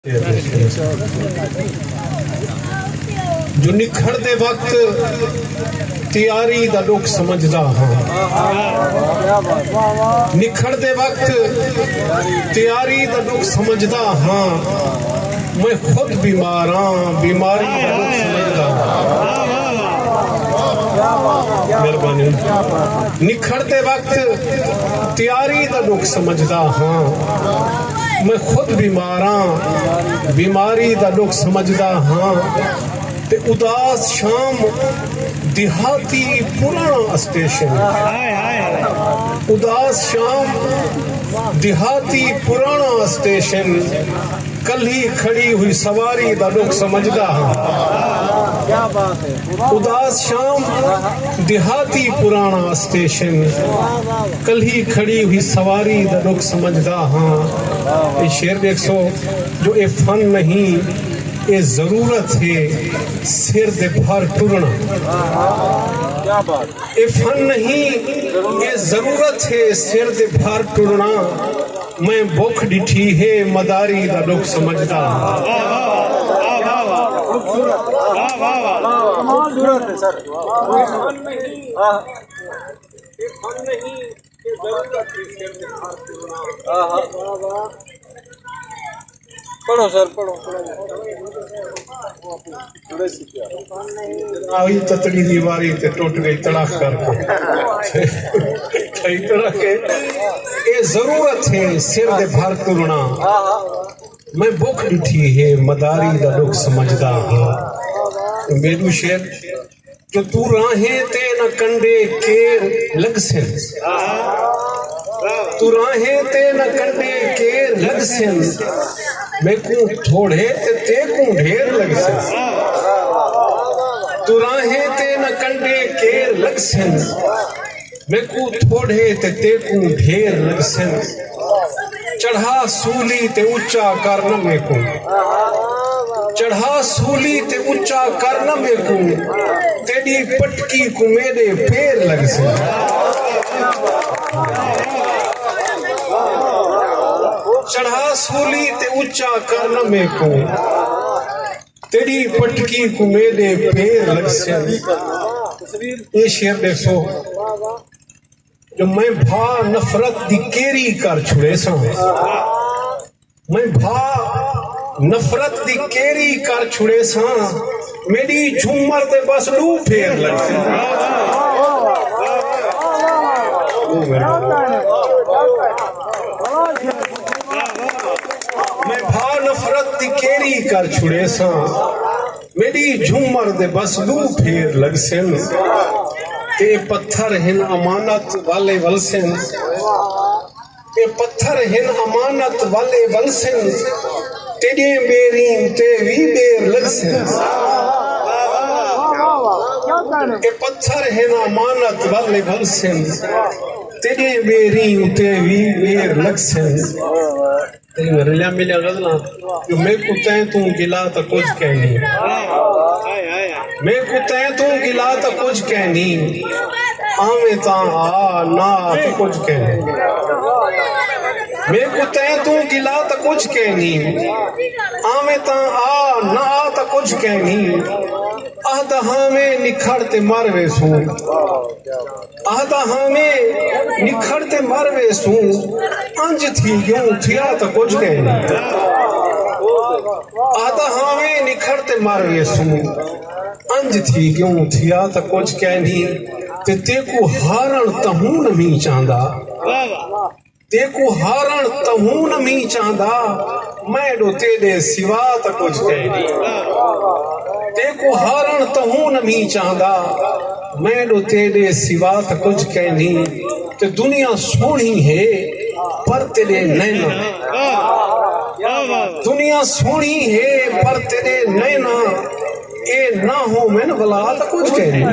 जो निखड़ते वक्त तैयारी दा दुख समझदा हाँ, निखड़ते वक्त तैयारी दा दुख समझदा हाँ, मैं खुद बीमार हाँ, बीमारी दा दुख समझदा मेहरबानी। निखड़ते वक्त तैयारी दा दुख समझदा हाँ, मैं खुद बीमार हाँ, बीमारी दा दुख समझदा हाँ। ते उदास शाम देहाती पुराना स्टेशन, उदास शाम देहाती पुराना स्टेशन, कल ही खड़ी हुई सवारी दा दुख समझदा हाँ। क्या बात है। उदास शाम देहाती पुराना स्टेशन, कल ही खड़ी हुई सवारी दा दुख समझदा हाँ। ये शेर देख सो जो ये फन नहीं ये जरूरत है सिर दे भार टुरना। क्या बात। ये फन नहीं ये जरूरत है सिर दे भार टुरना, मैं भुख डिठी है मदारी दा दुख समझदा। पढ़ो सर पढ़ो। आई ततड़ी दीवारी ते टूट गई तड़ाक करके के ये जरूरत है सिर दे भार टुरना, मैं भुख डिठी है मदारी दा दुख समझदा हाँ। मेरू शेर जो तू राहें ते न कंडे केर लग से, तू राहें ते न कंडे केर लग से, मैं को थोड़े ते को ढेर लग से। तू राहें ते न कंडे केर लग से, मैं को थोड़े ते को ढेर लग से। चढ़ा सूली ते ऊंचा कर न में को, चढ़ा सूली ते ऊंचा कर न में को, तेरी पटकी को मेरे पैर लग से। चढ़ा सूली ते ऊंचा कर न में को, तेरी पटकी को मेरे पैर लग से। ये शेर देखो जो मैं भा नफरत दी केरी कर छुड़े सा, मैं भा नफरत दी केरी कर छुड़े सा, मेरी झूमर ते बस लू फेर लग से। मैं भा नफरत दी केरी कर छुड़े सा, मेरी झूमर दे बस लू फेर लग से। ये पत्थर हिन अमानत वाले वलसन, ये पत्थर हिन अमानत वाले वलसन, तेरे बेरी ते वी बेर लगसन। ये पत्थर हिन अमानत वाले वलसन, तेरे बेरी ते वी बेर लगसन। रलिया मिलिया गजला जो मैं को तैं तू गिला तो कुछ कहनी, मैं को तैं तू गिला तो कुछ कहनी, आवे ता आ ना तो कुछ कहनी। मैं को तैं तू गिला तो कुछ कहनी, आवे ता आ ना तो कुछ कहनी। आधा हमें निखड़ते मारवे सू, आधा हमें निखड़ते मारवे सू, अंज थी यूं थिया तो कुछ कहनी। आधा हमें निखड़ते मारवे सू, अंज थी यूं थिया तो कुछ कहनी। ते तेको हारण तहूं नहीं चाहदा, तेको हारण तहूं नहीं चाहदा, मैं डो तेरे सिवा तो कुछ कहनी। तेको हारण तहूं नहीं चाहदा, मैं डो तेरे सिवा तो कुछ कहनी। ते दुनिया सोहनी है पर तेरे नैना, दुनिया सोहनी है पर तेरे नैना, ए ना हो मैन भला तो कुछ कहनी।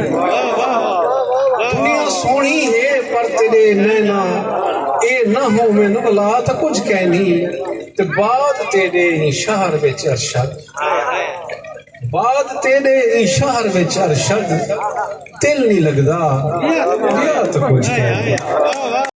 दुनिया सोहनी है पर तेरे नैना, ए ना हो मैन भला तो कुछ कहनी। ते बाद तेरे शहर विच अरशद, बाद तेरे शहर विच अरशद, दिल नहीं लगदा तो कुछ कहनी।